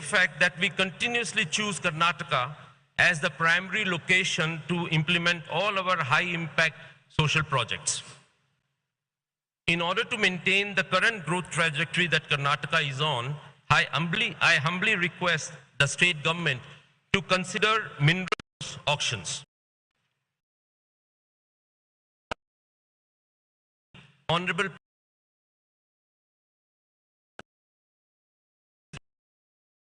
fact that we continuously choose Karnataka as the primary location to implement all our high-impact social projects. In order to maintain the current growth trajectory that Karnataka is on, I humbly request the state government to consider minerals auctions. Honorable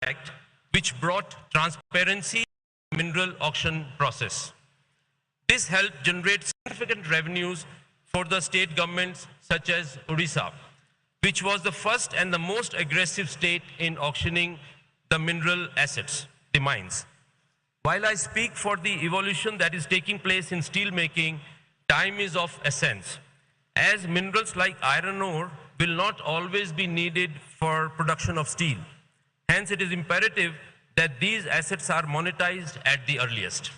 Act, which brought transparency to the mineral auction process. This helped generate significant revenues for the state governments such as Odisha, which was the first and the most aggressive state in auctioning the mineral assets, the mines. While I speak for the evolution that is taking place in steel making, time is of essence, as minerals like iron ore will not always be needed for production of steel. Hence, it is imperative that these assets are monetized at the earliest.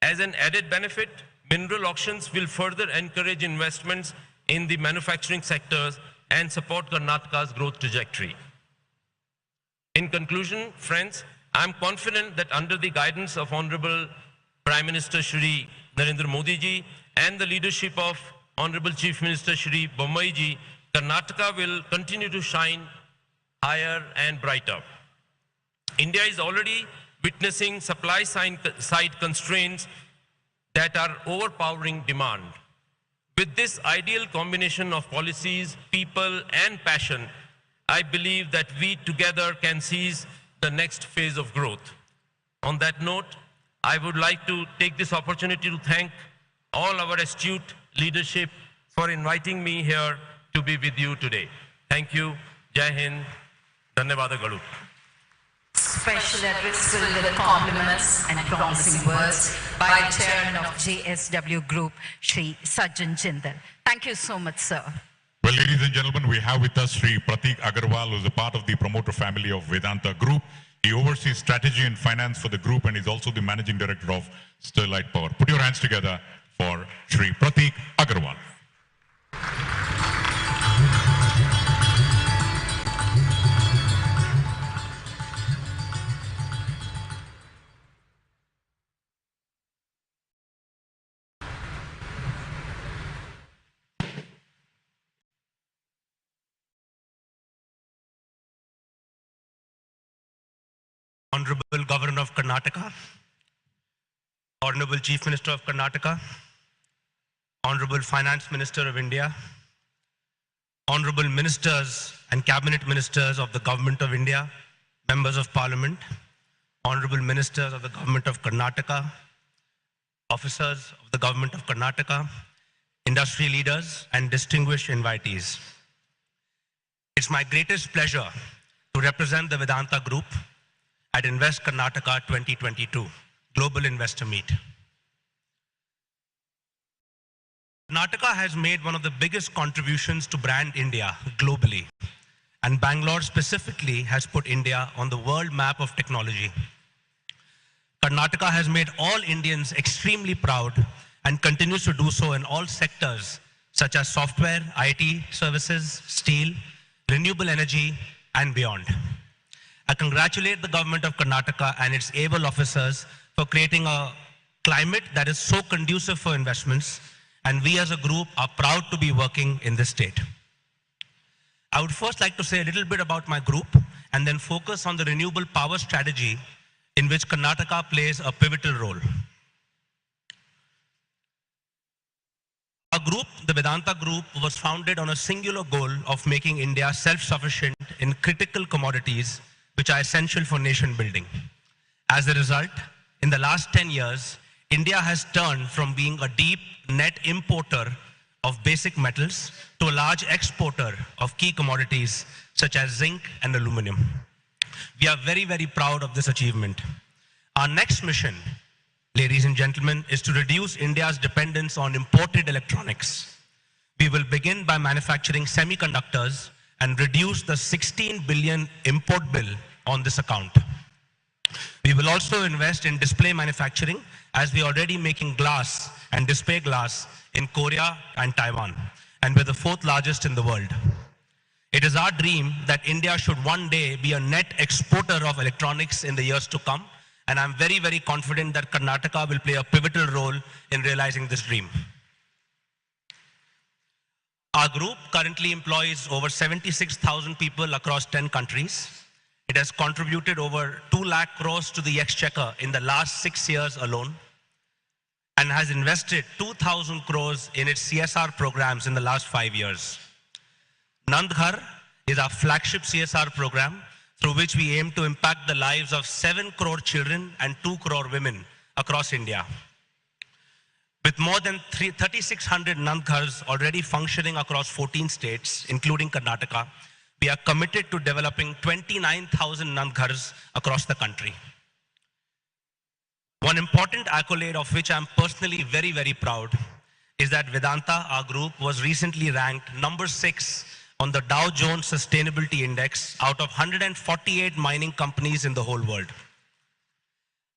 As an added benefit, mineral auctions will further encourage investments in the manufacturing sectors and support Karnataka's growth trajectory. In conclusion, friends, I am confident that under the guidance of Honorable Prime Minister Shri Narendra Modi ji and the leadership of Honorable Chief Minister Shri Bommai ji, Karnataka will continue to shine higher and brighter. India is already witnessing supply side constraints that are overpowering demand. With this ideal combination of policies, people, and passion, I believe that we together can seize the next phase of growth. On that note, I would like to take this opportunity to thank all our astute leadership for inviting me here to be with you today. Thank you. Jai Hind. Dhanyavadagalu. Special address filled with compliments and promising words by the chairman of JSW Group, Shri Sajjan Jindal. Thank you so much, sir. Well, ladies and gentlemen, we have with us Shri Pratik Agarwal, who is a part of the promoter family of Vedanta Group. He oversees strategy and finance for the group and is also the managing director of Sterlite Power. Put your hands together for Shri Pratik Agarwal. Honorable Governor of Karnataka, Honorable Chief Minister of Karnataka, Honorable Finance Minister of India, Honorable Ministers and Cabinet Ministers of the Government of India, Members of Parliament, Honorable Ministers of the Government of Karnataka, Officers of the Government of Karnataka, industry leaders and distinguished invitees. It's my greatest pleasure to represent the Vedanta Group at Invest Karnataka 2022, Global Investor Meet. Karnataka has made one of the biggest contributions to brand India globally, and Bangalore specifically has put India on the world map of technology. Karnataka has made all Indians extremely proud and continues to do so in all sectors such as software, IT, services, steel, renewable energy, and beyond. I congratulate the government of Karnataka and its able officers for creating a climate that is so conducive for investments, and we as a group are proud to be working in this state. I would first like to say a little bit about my group and then focus on the renewable power strategy in which Karnataka plays a pivotal role. Our group, the Vedanta Group, was founded on a singular goal of making India self-sufficient in critical commodities which are essential for nation building. As a result, in the last 10 years, India has turned from being a deep net importer of basic metals to a large exporter of key commodities such as zinc and aluminum. We are very, very proud of this achievement. Our next mission, ladies and gentlemen, is to reduce India's dependence on imported electronics. We will begin by manufacturing semiconductors and reduce the 16 billion import bill on this account. We will also invest in display manufacturing, as we are already making glass and display glass in Korea and Taiwan, and we're the 4th largest in the world. It is our dream that India should one day be a net exporter of electronics in the years to come, and I'm very, very confident that Karnataka will play a pivotal role in realizing this dream. Our group currently employs over 76,000 people across 10 countries. It has contributed over 2 lakh crores to the exchequer in the last 6 years alone, and has invested 2,000 crores in its CSR programs in the last 5 years. Nand Ghar is our flagship CSR program through which we aim to impact the lives of 7 crore children and 2 crore women across India. With more than 3,600 Nand Ghars already functioning across 14 states, including Karnataka, we are committed to developing 29,000 Nand Ghars across the country. One important accolade of which I'm personally very, very proud is that Vedanta, our group, was recently ranked number 6 on the Dow Jones Sustainability Index out of 148 mining companies in the whole world.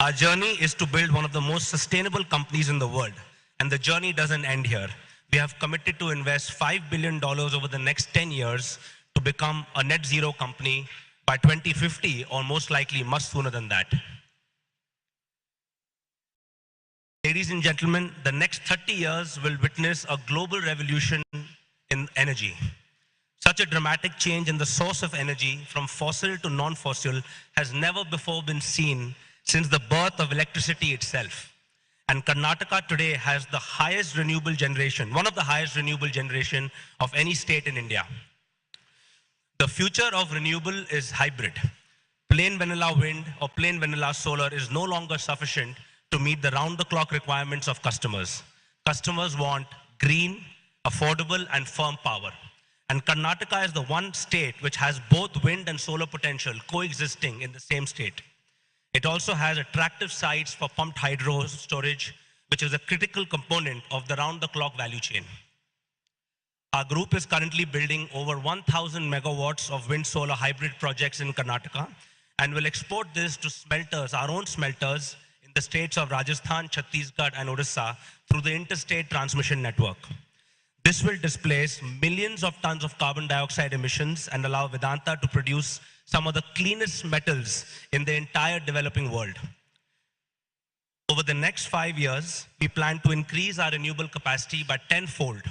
Our journey is to build one of the most sustainable companies in the world, and the journey doesn't end here. We have committed to invest $5 billion over the next 10 years to become a net zero company by 2050, or most likely much sooner than that. Ladies and gentlemen, the next 30 years will witness a global revolution in energy. Such a dramatic change in the source of energy from fossil to non-fossil has never before been seen since the birth of electricity itself. And Karnataka today has the highest renewable generation, one of the highest renewable generation of any state in India. The future of renewable is hybrid. Plain vanilla wind or plain vanilla solar is no longer sufficient to meet the round-the-clock requirements of customers. Customers want green, affordable, and firm power. And Karnataka is the one state which has both wind and solar potential coexisting in the same state. It also has attractive sites for pumped hydro storage, which is a critical component of the round-the-clock value chain. Our group is currently building over 1,000 megawatts of wind-solar hybrid projects in Karnataka, and will export this to smelters, our own smelters, in the states of Rajasthan, Chhattisgarh, and Odisha through the interstate transmission network. This will displace millions of tons of carbon dioxide emissions and allow Vedanta to produce some of the cleanest metals in the entire developing world. Over the next 5 years, we plan to increase our renewable capacity by 10-fold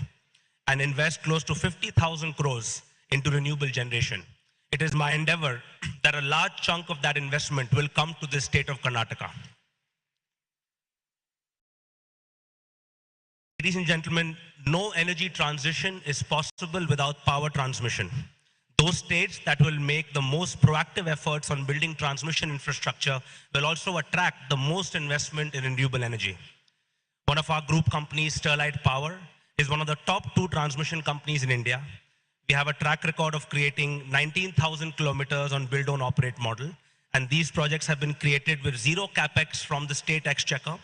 and invest close to 50,000 crores into renewable generation. It is my endeavor that a large chunk of that investment will come to the state of Karnataka. Ladies and gentlemen, no energy transition is possible without power transmission. Those states that will make the most proactive efforts on building transmission infrastructure will also attract the most investment in renewable energy. One of our group companies, Sterlite Power, is one of the top 2 transmission companies in India. We have a track record of creating 19,000 kilometers on build, own, operate model. And these projects have been created with zero capex from the state exchequer,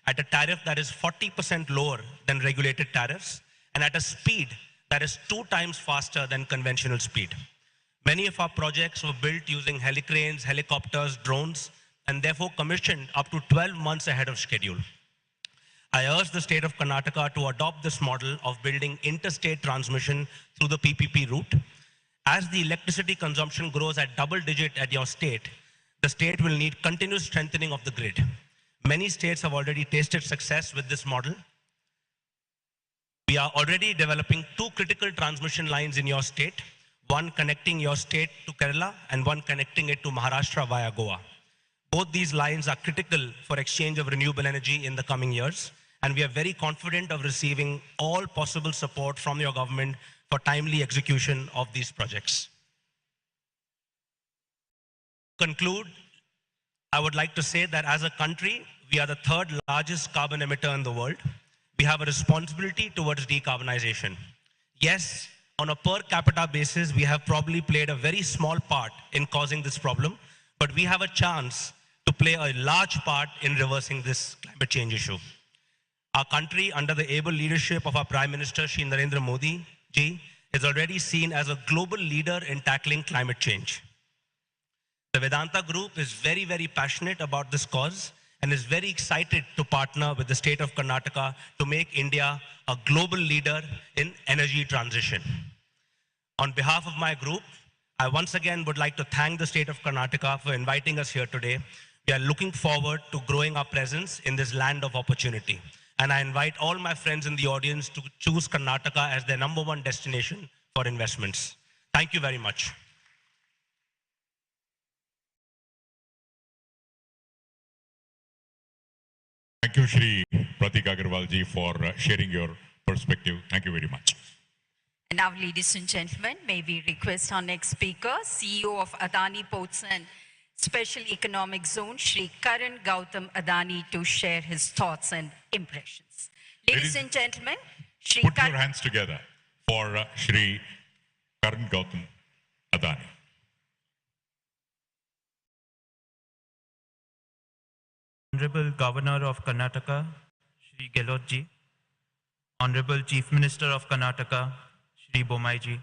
at a tariff that is 40% lower than regulated tariffs, and at a speed that is 2 times faster than conventional speed. Many of our projects were built using helicranes, helicopters, drones, and therefore commissioned up to 12 months ahead of schedule. I urge the state of Karnataka to adopt this model of building interstate transmission through the PPP route. As the electricity consumption grows at double digit at your state, the state will need continuous strengthening of the grid. Many states have already tasted success with this model. We are already developing 2 critical transmission lines in your state, one connecting your state to Kerala and one connecting it to Maharashtra via Goa. Both these lines are critical for exchange of renewable energy in the coming years, and we are very confident of receiving all possible support from your government for timely execution of these projects. To conclude, I would like to say that as a country, we are the 3rd largest carbon emitter in the world. We have a responsibility towards decarbonization. Yes, on a per capita basis, we have probably played a very small part in causing this problem, but we have a chance to play a large part in reversing this climate change issue. Our country, under the able leadership of our Prime Minister, Shri Narendra Modi ji, is already seen as a global leader in tackling climate change. The Vedanta Group is very, very passionate about this cause and is very excited to partner with the state of Karnataka to make India a global leader in energy transition. On behalf of my group, I once again would like to thank the state of Karnataka for inviting us here today. We are looking forward to growing our presence in this land of opportunity. And I invite all my friends in the audience to choose Karnataka as their #1 destination for investments. Thank you very much. Thank you, Shri Pratik Agarwal ji, for sharing your perspective. Thank you very much. And now, ladies and gentlemen, may we request our next speaker, CEO of Adani Ports and Special Economic Zone, Shri Karan Gautam Adani, to share his thoughts and impressions. Ladies and gentlemen, Shri Put your hands together for Shri Karan Gautam Adani. Honorable Governor of Karnataka, Shri Gehlot ji, Honorable Chief Minister of Karnataka, Shri Bommai ji,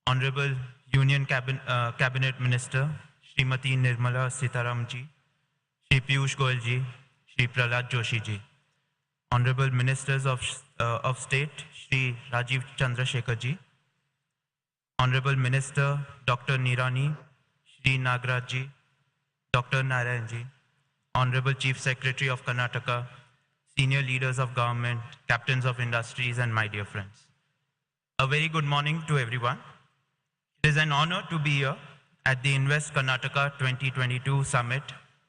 Honorable Union Cabinet Minister, Srimati Nirmala Sitaram ji, Shri Piyush Goyal ji, Shri Prahlad Joshi ji, Honorable Ministers of State, Shri Rajiv Chandrasekhar ji, Honorable Minister Dr. Nirani, Shri Nagraj ji, Dr. Narayan ji, Honorable Chief Secretary of Karnataka, senior leaders of government, captains of industries, and my dear friends. A very good morning to everyone. It is an honor to be here at the Invest Karnataka 2022 Summit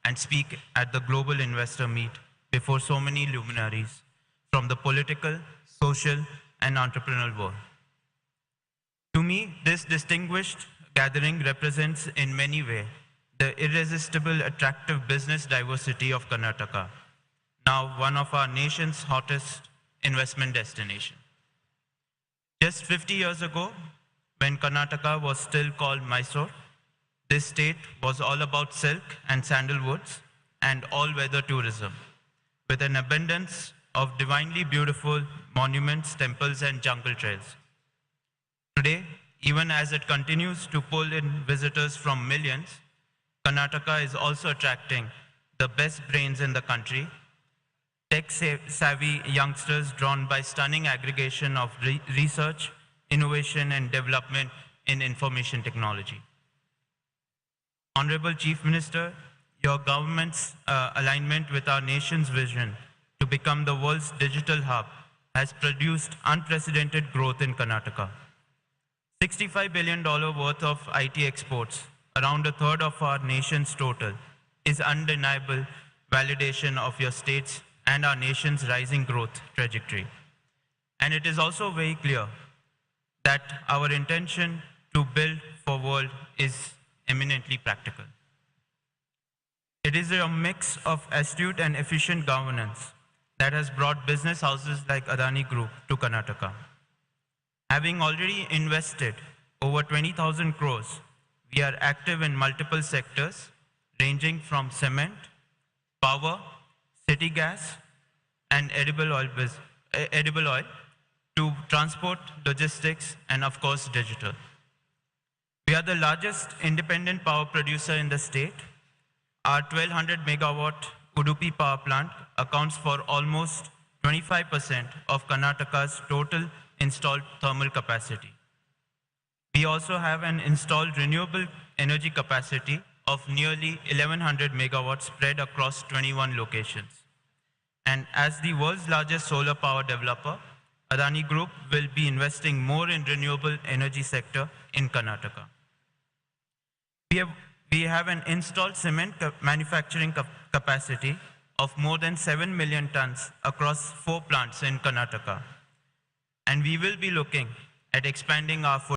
and speak at the Global Investor Meet before so many luminaries from the political, social, and entrepreneurial world. To me, this distinguished gathering represents in many ways the irresistible attractive business diversity of Karnataka, now one of our nation's hottest investment destinations. Just 50 years ago, when Karnataka was still called Mysore, this state was all about silk and sandalwoods and all-weather tourism, with an abundance of divinely beautiful monuments, temples, and jungle trails. Today, even as it continues to pull in visitors from millions, Karnataka is also attracting the best brains in the country, tech-savvy youngsters drawn by stunning aggregation of research, innovation, and development in information technology. Honorable Chief Minister, your government's alignment with our nation's vision to become the world's digital hub has produced unprecedented growth in Karnataka. $65 billion worth of IT exports, around a third of our nation's total, is undeniable validation of your state's and our nation's rising growth trajectory. And it is also very clear that our intention to build for world is eminently practical. It is a mix of astute and efficient governance that has brought business houses like Adani Group to Karnataka. Having already invested over 20,000 crores, we are active in multiple sectors ranging from cement, power, city gas, and edible oil to transport, logistics, and of course, digital. We are the largest independent power producer in the state. Our 1200 megawatt Udupi power plant accounts for almost 25% of Karnataka's total installed thermal capacity. We also have an installed renewable energy capacity of nearly 1100 megawatts spread across 21 locations. And as the world's largest solar power developer, Adani Group will be investing more in renewable energy sector in Karnataka. We have an installed cement manufacturing capacity of more than 7 million tons across 4 plants in Karnataka. And we will be looking at expanding our